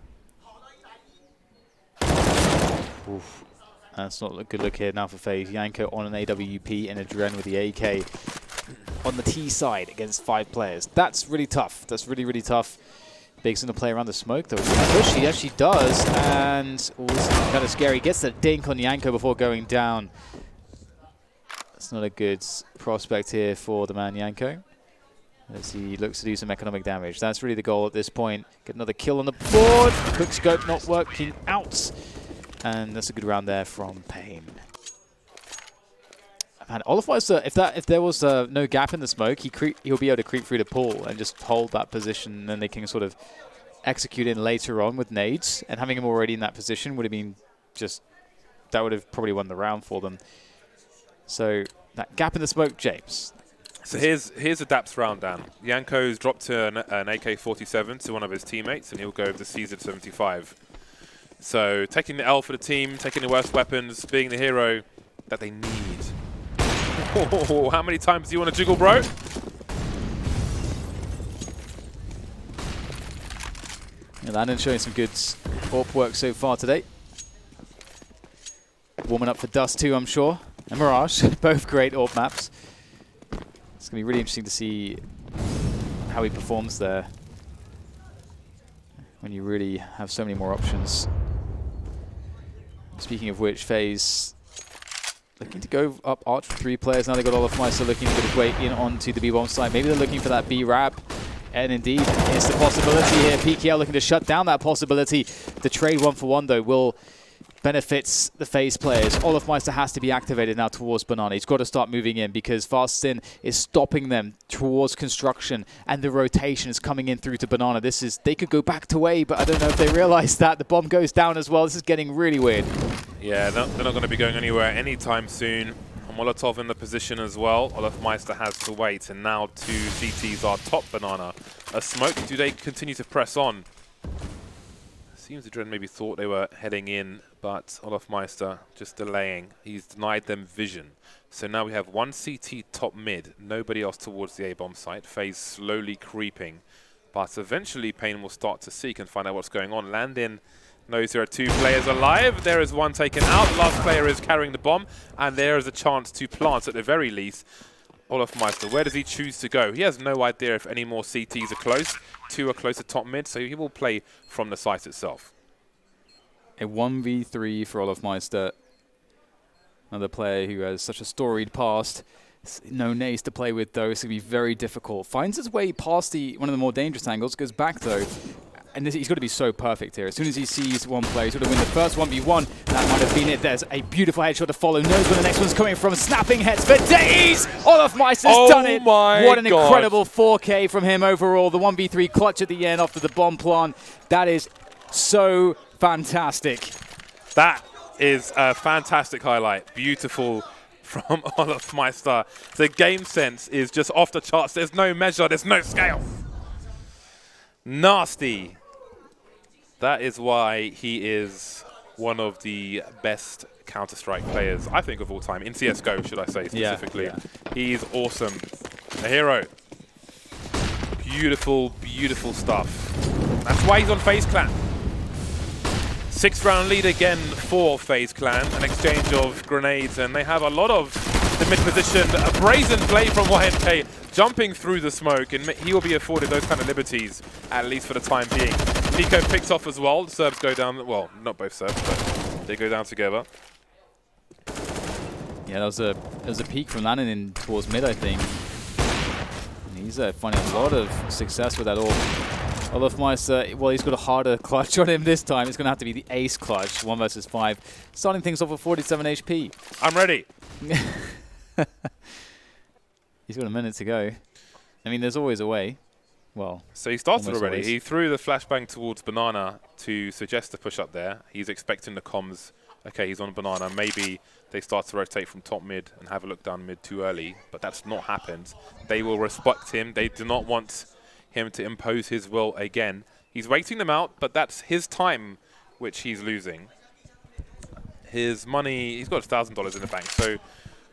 Oof. That's not a good look here now for FaZe. Yanko on an AWP and a Dren with the AK on the T side against 5 players. That's really tough. That's really, really tough. Big's going to play around the smoke, though. Push, he actually does. And this is kind of scary. Gets the dink on Yanko before going down. That's not a good prospect here for the man Yanko, as he looks to do some economic damage. That's really the goal at this point. Get another kill on the board. Quick scope not working out. And that's a good round there from paiN. Man, Olaf Meister, if there was no gap in the smoke, he'll be able to creep through the pool and just hold that position, and then they can sort of execute in later on with nades. And having him already in that position would have been just, that would have probably won the round for them. So that gap in the smoke, James. So here's a Daps round, Dan. Yanko's dropped to an AK-47 to one of his teammates, and he'll go with the CZ-75. So taking the L for the team, taking the worst weapons, being the hero that they need. Oh, how many times do you want to jiggle, bro? Yeah, Landon showing some good AWP work so far today. Warming up for Dust too, I'm sure. And Mirage, both great AWP maps. It's going to be really interesting to see how he performs there when you really have so many more options. Speaking of which, FaZe looking to go up Arch for 3 players. Now they've got olofmeister looking to get his way in onto the B-bomb side. Maybe they're looking for that B-rab. And indeed, it's the possibility here. PKL looking to shut down that possibility. The trade 1-for-1, though, will benefits the FaZe players. olofmeister has to be activated now towards Banana. He's got to start moving in because FaZe is stopping them towards construction, and the rotation is coming in through to Banana. They could go back to A, but I don't know if they realize that. The bomb goes down as well. This is getting really weird. Yeah, they're not going to be going anywhere anytime soon. Molotov in the position as well. olofmeister has to wait, and now 2 CTs are top Banana. A smoke, do they continue to press on? Seems the Dread maybe thought they were heading in, but olofmeister just delaying. He's denied them vision. So now we have 1 CT top mid, nobody else towards the A-bomb site. FaZe slowly creeping, but eventually paiN will start to seek and find out what's going on. Landon knows there are 2 players alive. There is 1 taken out. The last player is carrying the bomb, and there is a chance to plant at the very least. olofmeister, where does he choose to go? He has no idea if any more CTs are close. 2 are close to top mid, so he will play from the site itself. A 1v3 for olofmeister. Another player who has such a storied past. No nades to play with, though. It's going to be very difficult. Finds his way past one of the more dangerous angles. Goes back, though. And he's got to be so perfect here. As soon as he sees one player, he's got to win the first 1v1. That might have been it. There's a beautiful headshot to follow. Knows where the next one's coming from. Snapping heads for days! olofmeister's done it! What an incredible 4K from him overall. The 1v3 clutch at the end after the bomb plant. That is so fantastic. That is a fantastic highlight. Beautiful from olofmeister. The game sense is just off the charts. There's no measure. There's no scale. Nasty. That is why he is one of the best Counter-Strike players, I think, of all time. In CSGO, should I say, specifically. Yeah. He's awesome. A hero. Beautiful, beautiful stuff. That's why he's on FaZe Clan. 6th round lead again for FaZe Clan. An exchange of grenades, and they have a lot of the mid position. A brazen play from YNK, jumping through the smoke, and he will be afforded those kind of liberties, at least for the time being. Nico picks off as well. The Serbs go down, well, not both Serbs, but they go down together. Yeah, that was a peak from Landon in towards mid, I think. And he's finding a lot of success with that AWP. olofmeister, well, he's got a harder clutch on him this time. It's going to have to be the ace clutch, 1 versus 5. Starting things off with 47 HP. I'm ready. He's got a minute to go. I mean, there's always a way. Well, so he started already. Always. He threw the flashbang towards Banana to suggest a push up there. He's expecting the comms. Okay, he's on Banana. Maybe they start to rotate from top mid and have a look down mid too early, but that's not happened. They will respect him. They do not want him to impose his will again. He's waiting them out, but that's his time which he's losing. His money, he's got $1,000 in the bank, so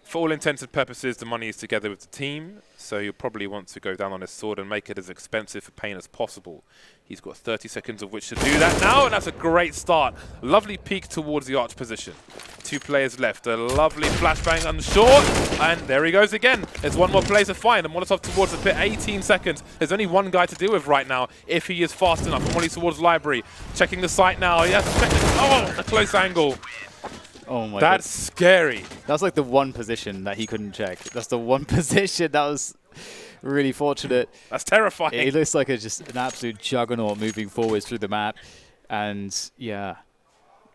for all intents and purposes, the money is together with the team, so he'll probably want to go down on his sword and make it as expensive for paiN as possible. He's got 30 seconds of which to do that now, and that's a great start. Lovely peek towards the arch position. 2 players left. A lovely flashbang on short, and there he goes again. There's 1 more player to find, and Molotov towards the pit, 18 seconds. There's only 1 guy to deal with right now, if he is fast enough. And Molly towards library, checking the site now. He has to check it. Oh, a close angle. Oh my god. That's scary. That's like the one position that he couldn't check. That's the one position that was really fortunate. That's terrifying. It looks like just an absolute juggernaut moving forwards through the map. And yeah,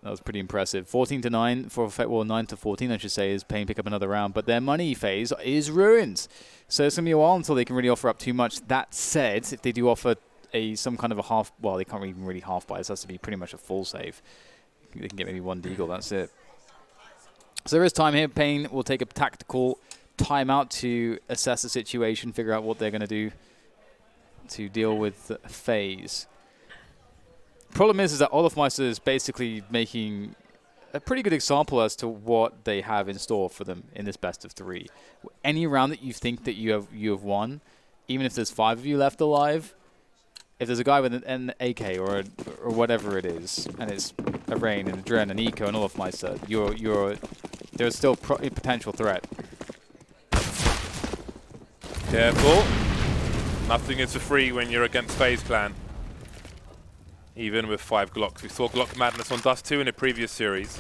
that was pretty impressive. 14-9 for, well, 9-14, I should say, is paiN pick up another round. But their money phase is ruined. So it's going to be a while until they can really offer up too much. That said, if they do offer some kind of a half, well, they can't even really half buy. This has to be pretty much a full save. They can get maybe 1 deagle, that's it. So there is time here. paiN will take a tactical timeout to assess the situation, figure out what they're going to do to deal with FaZe. Problem is that olofmeister is basically making a pretty good example as to what they have in store for them in this best of 3. Any round that you think that you have won, even if there's 5 of you left alive, if there's a guy with an AK or whatever it is, and it's a Rain and a Dren and Eco and all of Meister, there's still a potential threat. Careful. Nothing is for free when you're against FaZe Clan. Even with 5 Glocks. We saw Glock Madness on Dust 2 in a previous series.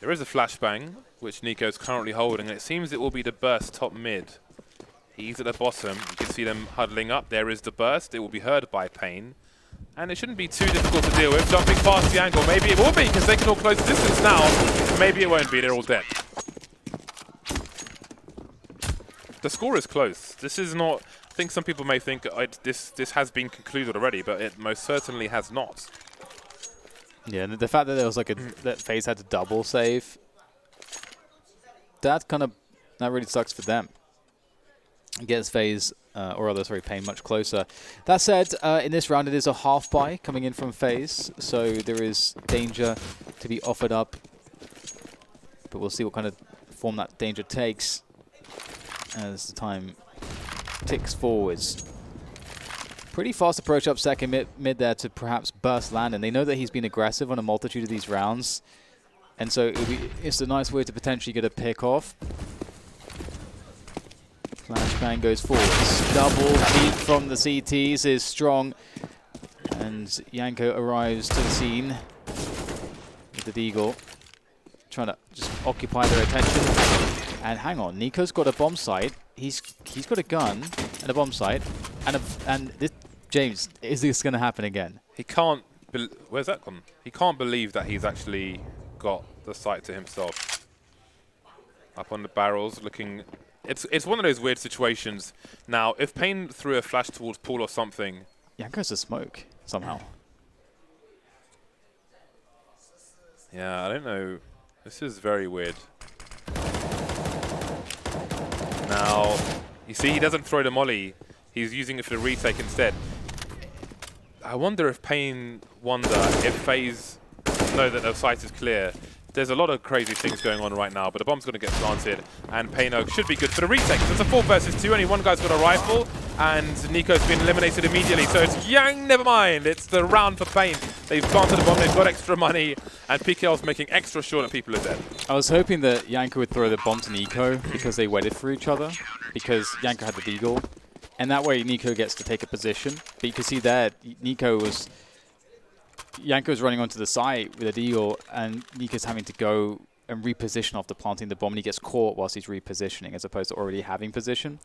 There is a flashbang, which Nico's currently holding, and it seems it will be the burst top mid. He's at the bottom. You can see them huddling up. There is the burst. It will be heard by paiN. And it shouldn't be too difficult to deal with. Jumping past the angle. Maybe it will be, because they can all close the distance now. Maybe it won't be. They're all dead. The score is close. This is not... I think some people may think this has been concluded already, but it most certainly has not. Yeah, and the fact that there was like that FaZe had to double save, that really sucks for them. It gets FaZe, or rather, sorry, paiN much closer. That said, in this round it is a half buy coming in from FaZe, so there is danger to be offered up, but we'll see what kind of form that danger takes as the time ticks forwards. Pretty fast approach up second mid there to perhaps burst land, and they know that he's been aggressive on a multitude of these rounds, and so it's a nice way to potentially get a pick off. Flashbang goes forwards. Double peek from the CTs is strong, and Yanko arrives to the scene with the Deagle, trying to just occupy their attention. And hang on, Nico's got a bomb site. He's got a gun and a bomb site, and this, James, is this going to happen again? He can't. Where's that gone? He can't believe that he's actually got the site to himself. Up on the barrels, looking. It's one of those weird situations. Now, if paiN threw a flash towards Paul or something, Yanko's a smoke somehow. Yeah, I don't know. This is very weird. Now, you see, he doesn't throw the molly. He's using it for the retake instead. I wonder if paiN wonder if FaZe know that their site is clear. There's a lot of crazy things going on right now, but the bomb's going to get planted, and paiN should be good for the retake. So it's a 4 versus 2, only one guy's got a rifle, and Nico's been eliminated immediately. So it's Yang, never mind. It's the round for paiN. They've planted the bomb, they've got extra money, and PKL's making extra sure that people are dead. I was hoping that Yanko would throw the bomb to Nico because they waited for each other, because Yanko had the Deagle, and that way Nico gets to take a position. But you can see there, Yanko's running onto the site with a Deagle, and Nico's having to go and reposition after planting the bomb, and he gets caught whilst he's repositioning as opposed to already having position.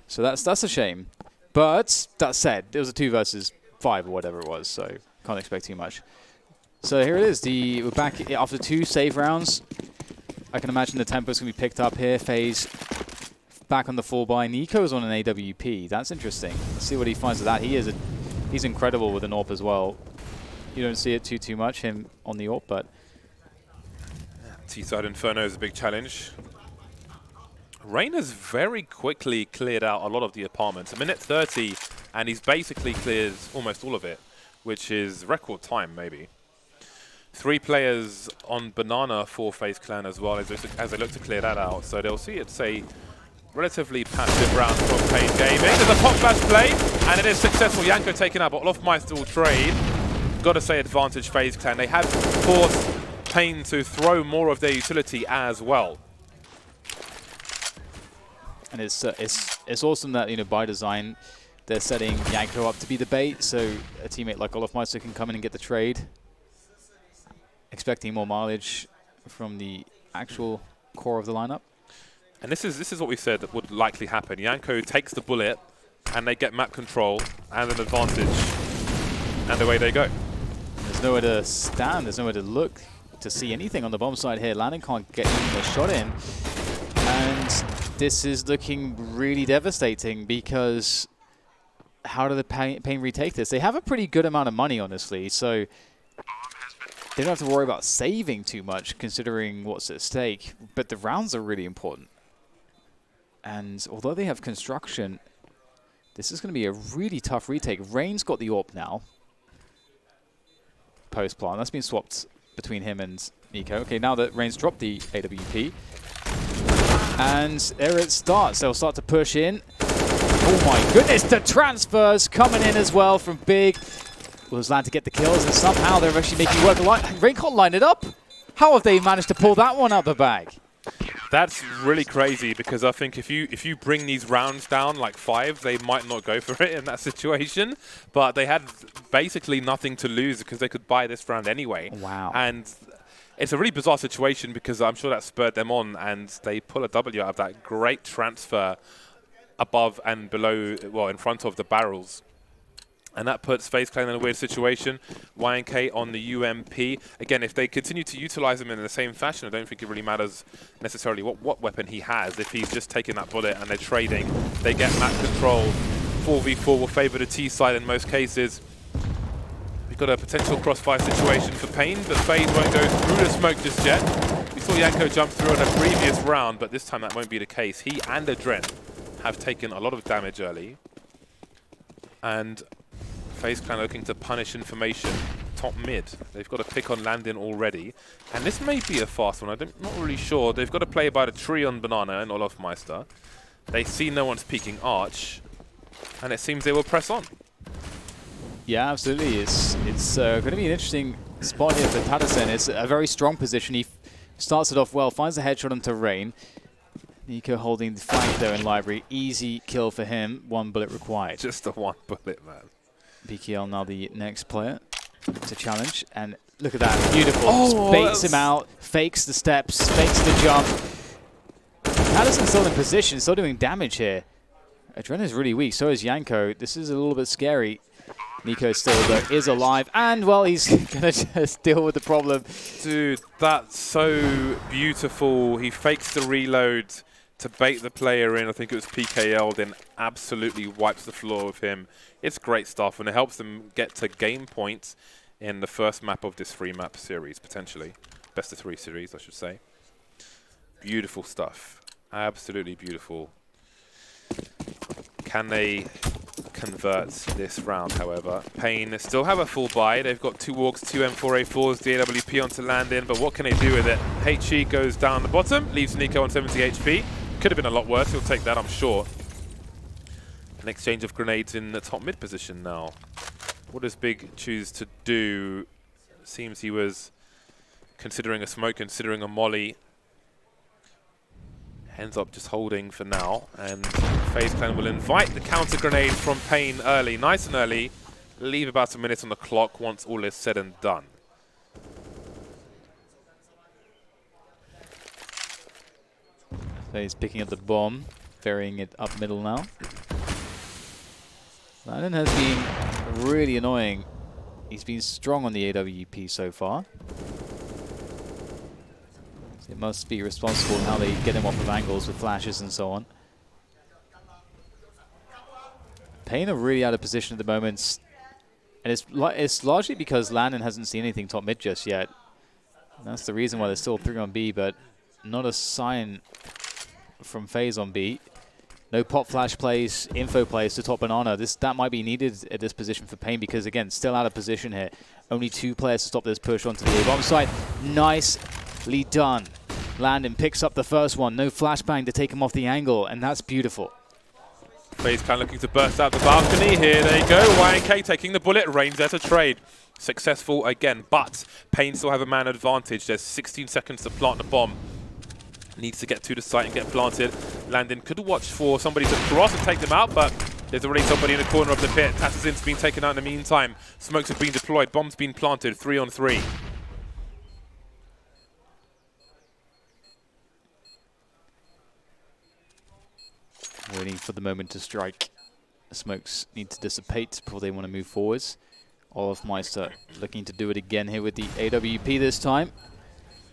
So that's a shame. But that said, it was a 2 versus 5 or whatever it was, so can't expect too much. So here it is. We're back after 2 save rounds. I can imagine the tempo's going to be picked up here. FaZe back on the 4-buy. Nico's on an AWP. That's interesting. Let's see what he finds with that. He's incredible with an AWP as well. You don't see it too much, him on the AWP, but... T-side Inferno is a big challenge. Rain has very quickly cleared out a lot of the apartments. A minute 30, and he's basically cleared almost all of it, which is record time, maybe. 3 players on Banana for FaZe Clan as well, as they look to clear that out. So they'll see it's a relatively passive round from paiN Gaming. There's a pop flash play, and it is successful. Yanko taken out, but Olofmeister will trade. Got to say advantage FaZe Clan. They have forced paiN to throw more of their utility as well. And it's awesome that, you know, by design, they're setting Yanko up to be the bait, so a teammate like Olofmeister can come in and get the trade. Expecting more mileage from the actual core of the lineup. And this is what we said that would likely happen. Yanko takes the bullet, and they get map control and an advantage, and away they go. There's nowhere to stand. There's nowhere to look to see anything on the bomb side here. Landon can't get even a shot in, and this is looking really devastating because how do the paiN retake this? They have a pretty good amount of money, honestly, so they don't have to worry about saving too much considering what's at stake, but the rounds are really important. And although they have construction, this is going to be a really tough retake. Rain's got the AWP now. Post-plant. That's been swapped between him and Nico. Okay, now that Rain's dropped the AWP. And there it starts. They'll start to push in. Oh my goodness, the transfers coming in as well from Big. Will Zlan to get the kills, and somehow they're actually making work. Rain can't line it up. How have they managed to pull that one out the bag? That's really crazy, because I think if you bring these rounds down like 5, they might not go for it in that situation. But they had basically nothing to lose because they could buy this round anyway. Wow. And it's a really bizarre situation because I'm sure that spurred them on, and they pull a W out of that. Great transfer above and below, well, in front of the barrels. And that puts FaZe Clan in a weird situation. YNK on the UMP. Again, if they continue to utilize him in the same fashion, I don't think it really matters necessarily what weapon he has. If he's just taking that bullet and they're trading, they get map control. 4v4 will favor the T side in most cases. We've got a potential crossfire situation for paiN, but FaZe won't go through the smoke just yet. We saw Yanko jump through in a previous round, but this time that won't be the case. He and Adren have taken a lot of damage early. And FaZe Clan looking to punish information top mid. They've got a pick on landing already. And this may be a fast one. I'm not really sure. They've got to play by the tree on Banana and Olofmeister. They see no one's peeking Arch. And it seems they will press on. Yeah, absolutely. It's going to be an interesting spot here for Patterson. It's a very strong position. He starts it off well, finds a headshot onto Rain. Nico holding the flank there in Library. Easy kill for him. 1 bullet required. Just the 1 bullet, man. BKL now the next player. It's a challenge. And look at that. Beautiful. Oh, baits him out. Fakes the steps. Fakes the jump. Patterson's still in position. Still doing damage here. Adren is really weak. So is Yanko. This is a little bit scary. Nico still, though, is alive. And, well, he's going to just deal with the problem. Dude, that's so beautiful. He fakes the reload to bait the player in. I think it was PKL, then absolutely wipes the floor with him. It's great stuff, and it helps them get to game points in the first map of this 3-map series, potentially. Best of 3 series, I should say. Beautiful stuff. Absolutely beautiful. Can they convert this round, however? paiN still have a full buy. They've got 2 Orcs, 2 M4A4s, the AWP onto landing, but what can they do with it? HE goes down the bottom, leaves Nico on 70 HP. Could have been a lot worse. He'll take that, I'm sure. An exchange of grenades in the top mid position now. What does Big choose to do? Seems he was considering a smoke, considering a molly. Ends up just holding for now, and FaZe Clan will invite the counter grenade from paiN early, nice and early. Leave about a minute on the clock once all is said and done. FaZe picking up the bomb, ferrying it up middle now. Landon has been really annoying. He's been strong on the AWP so far. So it must be responsible in how they get him off of angles with flashes and so on. paiN are really out of position at the moment. And it's largely because Landon hasn't seen anything top mid just yet. And that's the reason why they're still 3 on B, but not a sign from FaZe on B. No pop flash plays, info plays to top Banana. That might be needed at this position for paiN because, again, still out of position here. Only 2 players to stop this push onto the A-bomb side. Nicely done. Landon picks up the first one. No flashbang to take him off the angle, and that's beautiful. FaZe Clan looking to burst out the balcony. Here they go. YNK taking the bullet. Rain's there to trade. Successful again, but paiN still have a man advantage. There's 16 seconds to plant the bomb. Needs to get to the site and get planted. Landon could watch for somebody to cross and take them out, but there's already somebody in the corner of the pit. Tattersin's been taken out in the meantime. Smokes have been deployed. Bombs been planted. 3 on 3. Waiting for the moment to strike. The smokes need to dissipate before they want to move forwards. Olofmeister looking to do it again here with the AWP this time.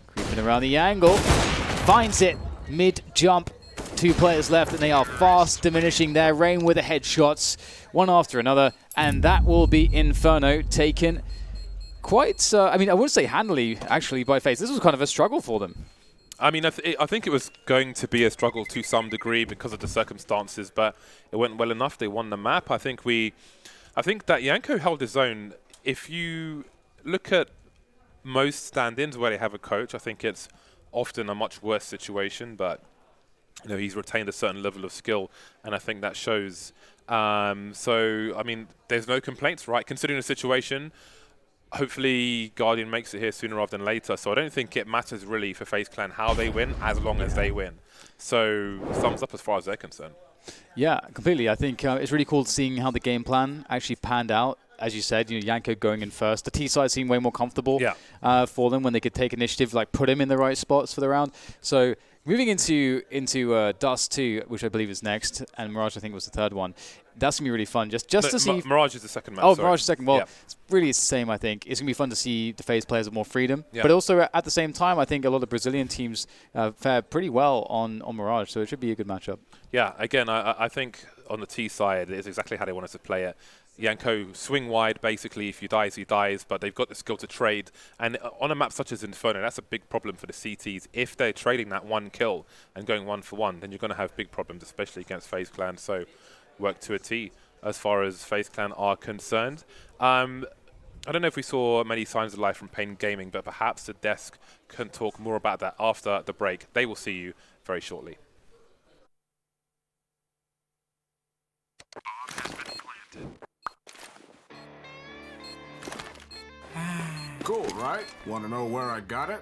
Creeping around the angle. Finds it. Mid-jump. 2 players left, and they are fast diminishing their Rain with the headshots, one after another. And that will be Inferno taken quite, I mean, I wouldn't say handily, actually, by FaZe. This was kind of a struggle for them. I mean, I think it was going to be a struggle to some degree because of the circumstances, but it went well enough. They won the map. I think that Yanko held his own. If you look at most stand-ins where they have a coach, I think it's often a much worse situation, but you know, he's retained a certain level of skill, and I think that shows. So, I mean, there's no complaints, right? Considering the situation, hopefully Guardian makes it here sooner rather than later. So I don't think it matters really for FaZe Clan how they win, as long as they win. So thumbs up as far as they're concerned. Yeah, completely. I think it's really cool seeing how the game plan actually panned out. As you said, you know, Yanko going in first. The T side seemed way more comfortable for them when they could take initiative, like put him in the right spots for the round. So moving into Dust 2, which I believe is next, and Mirage I think was the third one. That's going to be really fun. Just to see... Mirage is the second match. Oh, Mirage is the second. Well, it's really the same, I think. It's going to be fun to see the FaZe players with more freedom. But also, at the same time, I think a lot of Brazilian teams fare pretty well on Mirage, so it should be a good matchup. Yeah, again, I think on the T side, it's exactly how they want us to play it. Yanko swing wide, basically. If he dies, but they've got the skill to trade. And on a map such as Inferno, that's a big problem for the CTs. If they're trading that one kill and going 1-for-1, then you're going to have big problems, especially against FaZe Clan. So work to a T as far as FaZe Clan are concerned. I don't know if we saw many signs of life from paiN Gaming, but perhaps the desk can talk more about that after the break. They will see you very shortly. Cool, right? Want to know where I got it?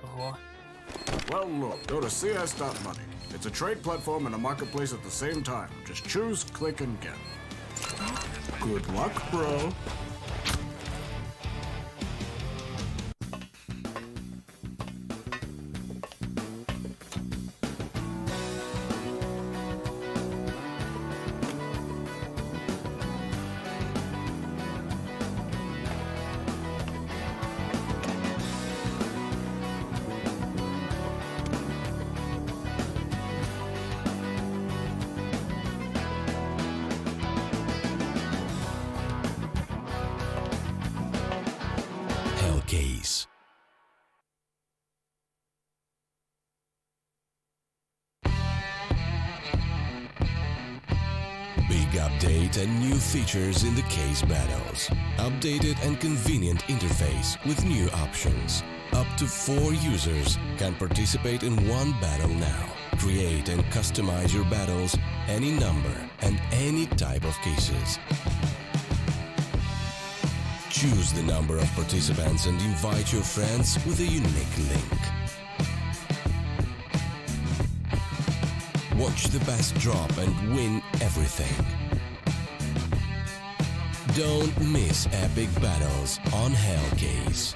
Well, look, go to cs.money. It's a trade platform and a marketplace at the same time. Just choose, click, and get. Good luck, bro. Case. Big update and new features in the case battles. Updated and convenient interface with new options. Up to 4 users can participate in one battle now. Create and customize your battles, any number and any type of cases. Choose the number of participants and invite your friends with a unique link. Watch the best drop and win everything. Don't miss epic battles on Hellcase.